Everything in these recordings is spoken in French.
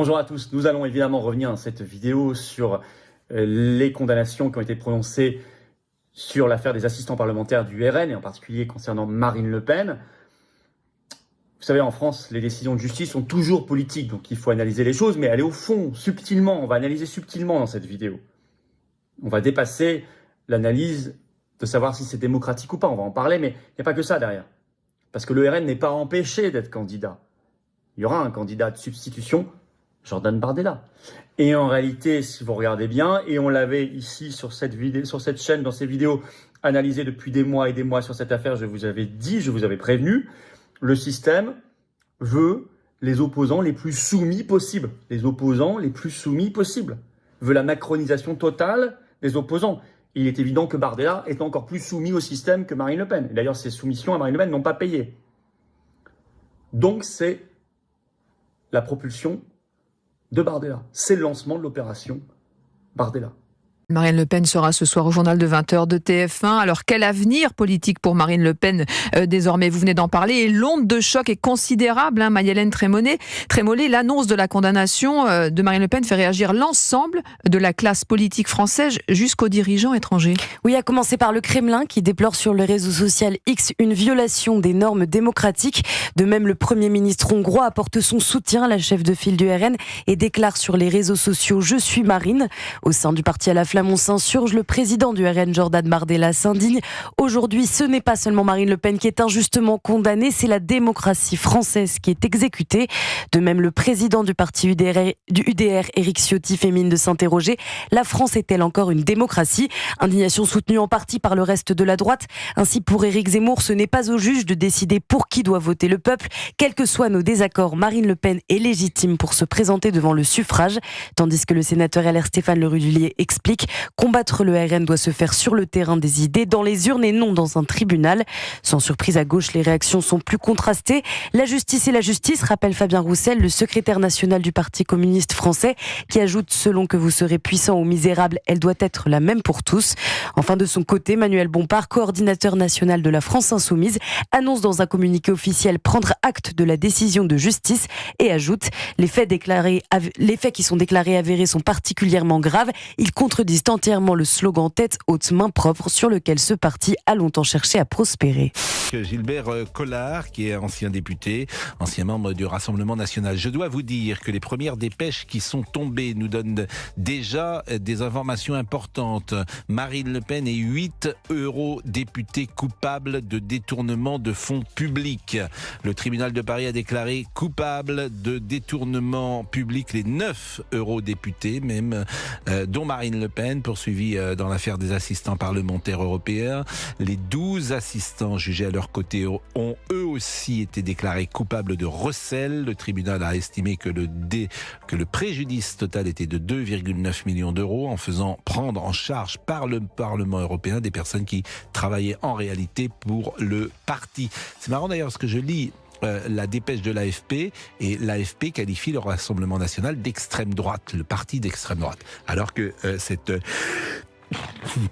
Bonjour à tous, nous allons évidemment revenir dans cette vidéo sur les condamnations qui ont été prononcées sur l'affaire des assistants parlementaires du RN et en particulier concernant Marine Le Pen. Vous savez, en France, les décisions de justice sont toujours politiques, donc il faut analyser les choses, mais aller au fond, subtilement. On va analyser subtilement dans cette vidéo. On va dépasser l'analyse de savoir si c'est démocratique ou pas, on va en parler, mais il n'y a pas que ça derrière. Parce que le RN n'est pas empêché d'être candidat. Il y aura un candidat de substitution, Jordan Bardella. Et en réalité, si vous regardez bien, et on l'avait ici sur cette vidéo, sur cette chaîne, dans ces vidéos, analysé depuis des mois et des mois sur cette affaire, je vous avais dit, je vous avais prévenu, le système veut les opposants les plus soumis possibles. Les opposants les plus soumis possibles. Veut la macronisation totale des opposants. Il est évident que Bardella est encore plus soumis au système que Marine Le Pen. Et d'ailleurs, ses soumissions à Marine Le Pen n'ont pas payé. Donc, c'est la propulsion de Bardella. C'est le lancement de l'opération Bardella. Marine Le Pen sera ce soir au journal de 20h de TF1. Alors, quel avenir politique pour Marine Le Pen désormais? Vous venez d'en parler. Et l'onde de choc est considérable. Marie-Hélène Trémollet, l'annonce de la condamnation de Marine Le Pen fait réagir l'ensemble de la classe politique française jusqu'aux dirigeants étrangers. Oui, à commencer par le Kremlin qui déplore sur le réseau social X une violation des normes démocratiques. De même, le Premier ministre hongrois apporte son soutien à la chef de file du RN et déclare sur les réseaux sociaux « Je suis Marine ». Au sein du parti à la Flamme, on s'insurge. Le président du RN, Jordan Bardella, s'indigne. Aujourd'hui, ce n'est pas seulement Marine Le Pen qui est injustement condamnée, c'est la démocratie française qui est exécutée. De même, le président du parti UDR, Éric Ciotti, fait mine de s'interroger. La France est-elle encore une démocratie? Indignation soutenue en partie par le reste de la droite. Ainsi, pour Éric Zemmour, ce n'est pas aux juges de décider pour qui doit voter le peuple. Quels que soient nos désaccords, Marine Le Pen est légitime pour se présenter devant le suffrage. Tandis que le sénateur LR Stéphane Le Rudulier explique: combattre le RN doit se faire sur le terrain des idées, dans les urnes et non dans un tribunal. Sans surprise, à gauche, les réactions sont plus contrastées. La justice est la justice, rappelle Fabien Roussel, le secrétaire national du Parti communiste français, qui ajoute: selon que vous serez puissant ou misérable, elle doit être la même pour tous. Enfin, de son côté, Manuel Bompard, coordinateur national de la France Insoumise, annonce dans un communiqué officiel prendre acte de la décision de justice et ajoute: les faits qui sont déclarés avérés sont particulièrement graves. Ils contredisent entièrement le slogan tête haute main propre sur lequel ce parti a longtemps cherché à prospérer. Gilbert Collard, qui est ancien député, ancien membre du Rassemblement national. Je dois vous dire que les premières dépêches qui sont tombées nous donnent déjà des informations importantes. Marine Le Pen est 8 eurodéputés coupables de détournement de fonds publics. Le tribunal de Paris a déclaré coupables de détournement public les 9 eurodéputés, même, dont Marine Le Pen, poursuivie dans l'affaire des assistants parlementaires européens. Les 12 assistants jugés à leur côté ont eux aussi été déclarés coupables de recel. Le tribunal a estimé que le préjudice total était de 2,9 millions d'euros en faisant prendre en charge par le Parlement européen des personnes qui travaillaient en réalité pour le parti. C'est marrant d'ailleurs parce que je lis la dépêche de l'AFP, et l'AFP qualifie le Rassemblement national d'extrême droite, le parti d'extrême droite. Alors que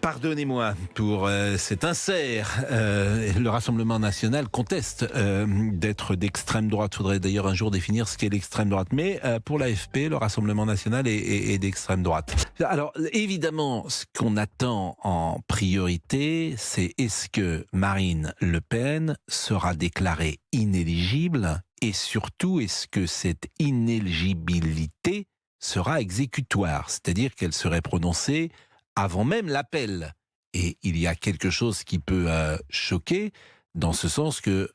pardonnez-moi pour cet insert. Le Rassemblement national conteste d'être d'extrême droite. Il faudrait d'ailleurs un jour définir ce qu'est l'extrême droite. Mais pour l'AFP, le Rassemblement national est d'extrême droite. Alors évidemment, ce qu'on attend en priorité, c'est est-ce que Marine Le Pen sera déclarée inéligible, et surtout est-ce que cette inéligibilité sera exécutoire, c'est-à-dire qu'elle serait prononcée avant même l'appel. Et il y a quelque chose qui peut choquer, dans ce sens que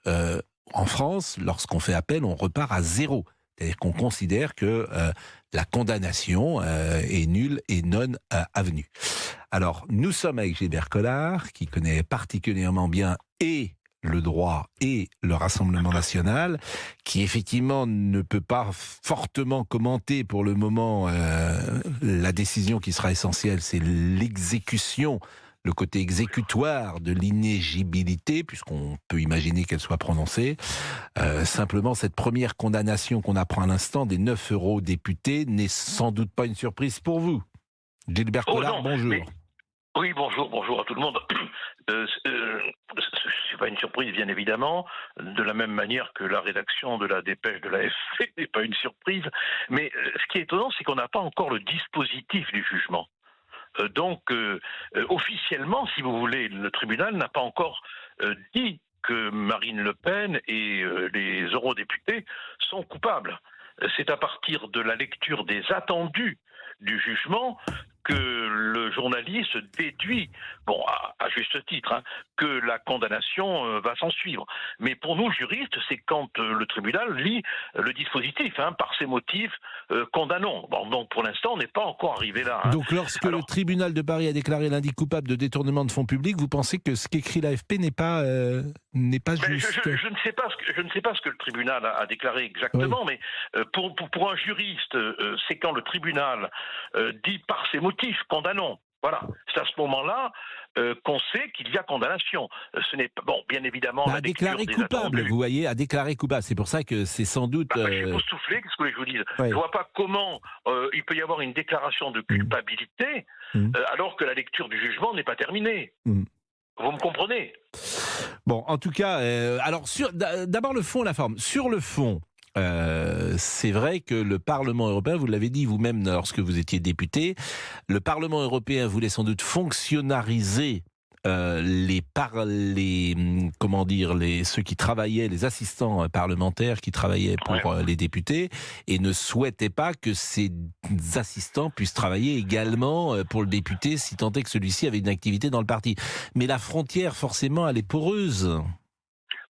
en France, lorsqu'on fait appel, on repart à zéro. C'est-à-dire qu'on considère que la condamnation est nulle et non avenue. Alors, nous sommes avec Gilbert Collard, qui connaît particulièrement bien et le droit et le Rassemblement national, qui effectivement ne peut pas fortement commenter pour le moment la décision qui sera essentielle, c'est l'exécution, le côté exécutoire de l'inéligibilité, puisqu'on peut imaginer qu'elle soit prononcée. Simplement, cette première condamnation qu'on apprend à l'instant des 9 eurodéputés n'est sans doute pas une surprise pour vous. Gilbert Collard, bonjour. Oui, bonjour à tout le monde. c'est pas une surprise, bien évidemment, de la même manière que la rédaction de la dépêche de l'AFP n'est pas une surprise. Mais ce qui est étonnant, c'est qu'on n'a pas encore le dispositif du jugement. Donc, officiellement, si vous voulez, le tribunal n'a pas encore dit que Marine Le Pen et les eurodéputés sont coupables. C'est à partir de la lecture des attendus du jugement que le journaliste déduit, bon, à juste titre, hein, que la condamnation va s'en suivre. Mais pour nous, juristes, c'est quand le tribunal lit le dispositif, hein, par ses motifs, condamnons. Bon, donc pour l'instant, on n'est pas encore arrivé là. Hein. Donc lorsque le tribunal de Paris a déclaré lundi coupable de détournement de fonds publics, vous pensez que ce qu'écrit l'AFP n'est pas juste? Je ne sais pas ce que le tribunal a déclaré exactement, oui. Mais pour un juriste, c'est quand le tribunal dit par ses motifs, condamnons. Voilà, c'est à ce moment-là qu'on sait qu'il y a condamnation. Ce n'est pas bon, bien évidemment. À déclarer coupable, vous voyez, à déclarer coupable. C'est pour ça que c'est sans doute. Je vais vous souffler. Qu'est-ce que je vous dise? Oui. Je vois pas comment il peut y avoir une déclaration de culpabilité alors que la lecture du jugement n'est pas terminée. Vous me comprenez? Bon, en tout cas, alors d'abord le fond, la forme. Sur le fond. C'est vrai que le Parlement européen, vous l'avez dit vous-même lorsque vous étiez député, le Parlement européen voulait sans doute fonctionnariser ceux qui travaillaient, les assistants parlementaires qui travaillaient pour les députés, et ne souhaitait pas que ces assistants puissent travailler également pour le député, si tant est que celui-ci avait une activité dans le parti. Mais la frontière, forcément, elle est poreuse.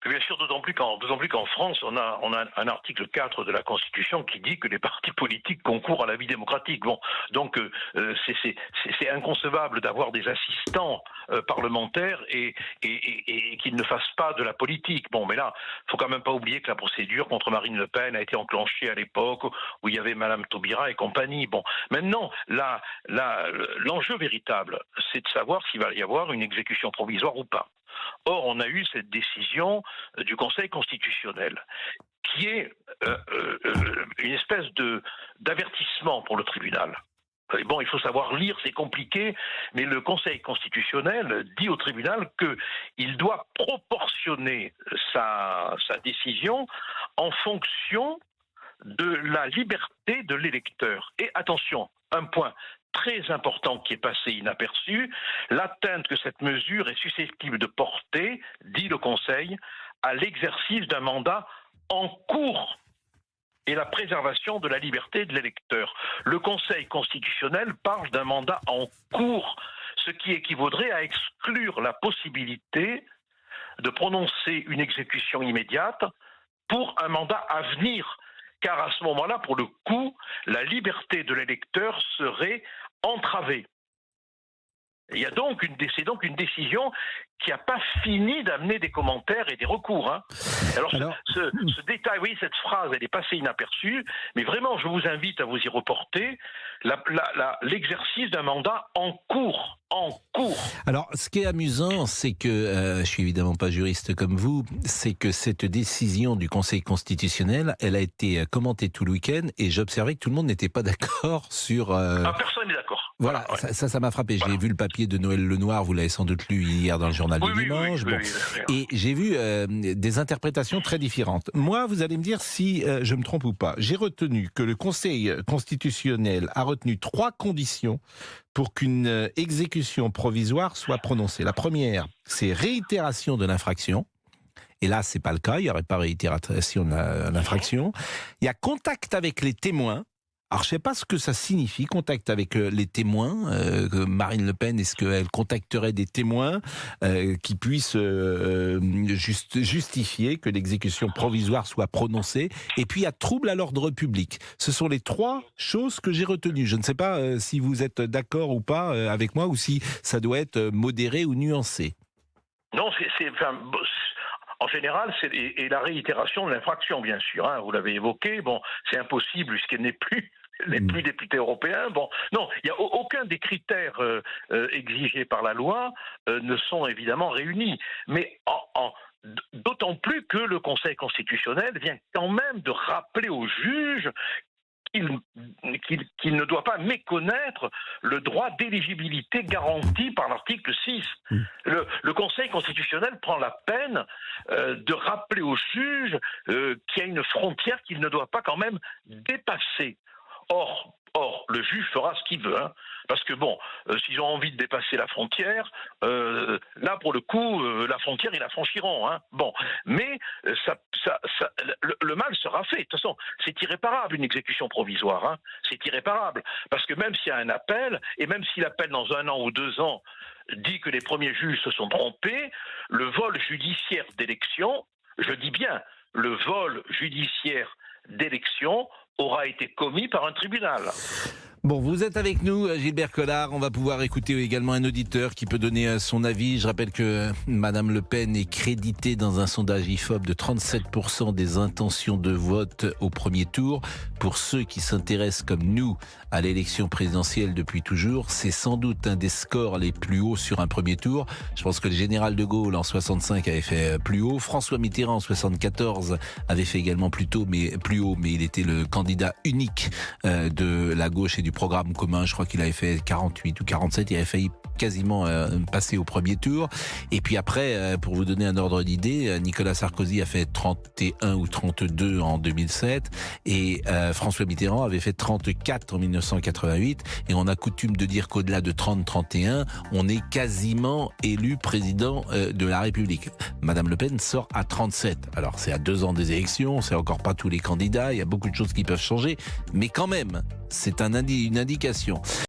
Bien sûr, d'autant plus qu'en France, on a un article 4 de la Constitution qui dit que les partis politiques concourent à la vie démocratique. Bon, donc c'est inconcevable d'avoir des assistants parlementaires et qu'ils ne fassent pas de la politique. Bon, mais là, faut quand même pas oublier que la procédure contre Marine Le Pen a été enclenchée à l'époque où il y avait Madame Taubira et compagnie. Bon, maintenant, l'enjeu véritable, c'est de savoir s'il va y avoir une exécution provisoire ou pas. Or, on a eu cette décision du Conseil constitutionnel qui est une espèce d'avertissement pour le tribunal. Et bon, il faut savoir lire, c'est compliqué, mais le Conseil constitutionnel dit au tribunal qu'il doit proportionner sa décision en fonction de la liberté de l'électeur. Et attention, un point très important qui est passé inaperçu, l'atteinte que cette mesure est susceptible de porter, dit le Conseil, à l'exercice d'un mandat en cours et la préservation de la liberté de l'électeur. Le Conseil constitutionnel parle d'un mandat en cours, ce qui équivaudrait à exclure la possibilité de prononcer une exécution immédiate pour un mandat à venir. Car à ce moment-là, pour le coup, la liberté de l'électeur serait entravée. Il y a donc c'est donc une décision qui n'a pas fini d'amener des commentaires et des recours. Hein. Alors ce détail, oui, cette phrase, elle est passée inaperçue, mais vraiment, je vous invite à vous y reporter l'exercice d'un mandat en cours. Alors, ce qui est amusant, c'est que, je suis évidemment pas juriste comme vous, c'est que cette décision du Conseil constitutionnel, elle a été commentée tout le week-end, et j'observais que tout le monde n'était pas d'accord sur... personne n'est d'accord. Voilà, ouais. ça m'a frappé. J'ai vu le papier de Noël Lenoir, vous l'avez sans doute lu hier dans le journal du dimanche. Et j'ai vu des interprétations très différentes. Moi, vous allez me dire si je me trompe ou pas. J'ai retenu que le Conseil constitutionnel a retenu 3 conditions pour qu'une exécution provisoire soit prononcée. La première, c'est réitération de l'infraction. Et là, c'est pas le cas. Il n'y aurait pas réitération de l'infraction. Il y a contact avec les témoins. Alors, je sais pas ce que ça signifie, contact avec les témoins. Marine Le Pen, est-ce qu'elle contacterait des témoins qui puissent justifier que l'exécution provisoire soit prononcée? Et puis, il y a trouble à l'ordre public. Ce sont les 3 choses que j'ai retenues. Je ne sais pas si vous êtes d'accord ou pas avec moi, ou si ça doit être modéré ou nuancé. Non, en général, et la réitération de l'infraction, bien sûr. Hein, vous l'avez évoqué. Bon, c'est impossible puisqu'elle n'est plus député européen. Bon, non, il n'y a aucun des critères exigés par la loi ne sont évidemment réunis. Mais d'autant plus que le Conseil constitutionnel vient quand même de rappeler aux juges qu'il ne doit pas méconnaître le droit d'éligibilité garanti par l'article 6. Le Conseil constitutionnel prend la peine de rappeler au juge qu'il y a une frontière qu'il ne doit pas quand même dépasser. Or, le juge fera ce qu'il veut, hein, parce que s'ils ont envie de dépasser la frontière, là pour le coup, la frontière ils la franchiront, hein. Mais le mal sera fait. De toute façon, c'est irréparable une exécution provisoire, hein. C'est irréparable, parce que même s'il y a un appel, et même si l'appel dans 1 an ou 2 ans dit que les premiers juges se sont trompés, le vol judiciaire d'élection, je dis bien, le vol judiciaire d'élection aura été commis par un tribunal. Bon, vous êtes avec nous, Gilbert Collard. On va pouvoir écouter également un auditeur qui peut donner son avis. Je rappelle que Madame Le Pen est créditée dans un sondage IFOP de 37% des intentions de vote au premier tour. Pour ceux qui s'intéressent comme nous à l'élection présidentielle depuis toujours, c'est sans doute un des scores les plus hauts sur un premier tour. Je pense que le général de Gaulle en 65 avait fait plus haut. François Mitterrand en 74 avait fait également plus haut, mais il était le candidat unique de la gauche et du programme commun. Je crois qu'il avait fait 48 ou 47. Il avait failli quasiment passer au premier tour. Et puis après, pour vous donner un ordre d'idée, Nicolas Sarkozy a fait 31 ou 32 en 2007 et François Mitterrand avait fait 34 en 1988. Et on a coutume de dire qu'au-delà de 30-31, on est quasiment élu président de la République. Madame Le Pen sort à 37. Alors c'est à 2 ans des élections, c'est encore pas tous les candidats, il y a beaucoup de choses qui peuvent changer, mais quand même, c'est une indication.